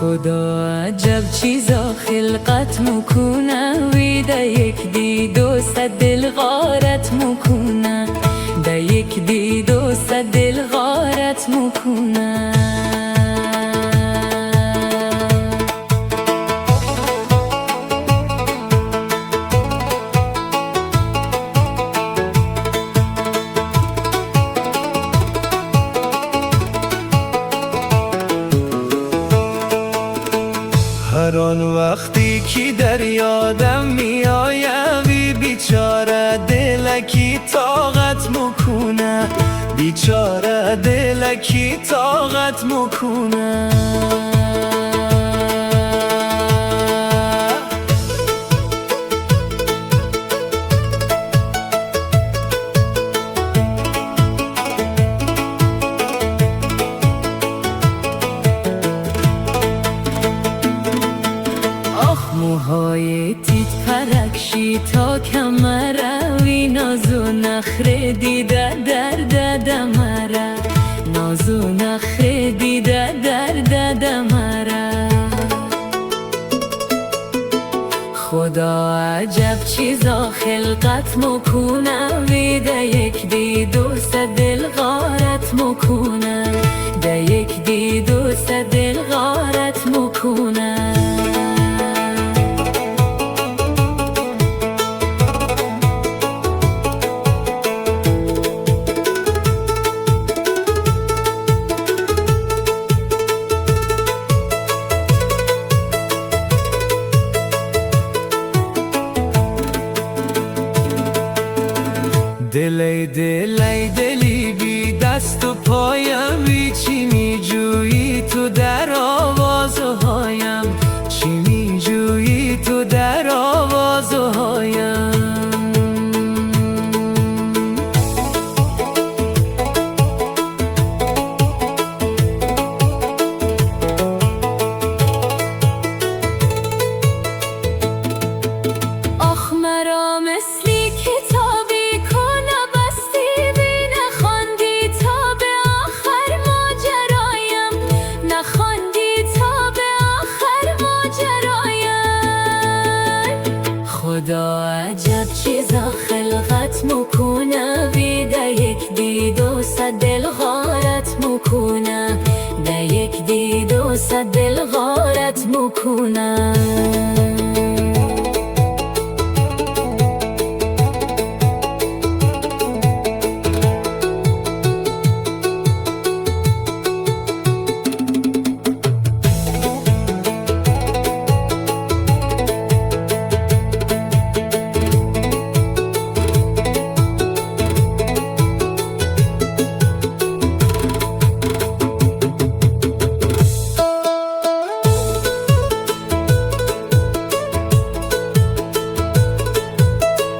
خدا عجب چیزا خلقت میکنه وی ده یک دید و صد دل غارت میکنه ده یک دید و صد دل غارت میکنه هر آن وقتی که در یادم میآیم بیچاره دلکی طاقت میکنه بیچاره دلکی طاقت میکنه موهای تیت پرکشی تا کمر وی ناز و نخره دیده درد مرا ناز و نخره دیده درد مرا خدا عجب چیزا خلقت میکنه وی ده یک دید و صد دل غارت میکنه ده یک دید و صد دل غارت میکنه دلی بی دست و پایم بی چی می جویی تو در آوازهایم چی می جویی تو در آوازهایم آخ مرا مثلی کتابی خدا عجب چیزا خلقت میکنه وی ده یک دید و صد دل غارت میکنه ده یک دید و صد دل غارت میکنه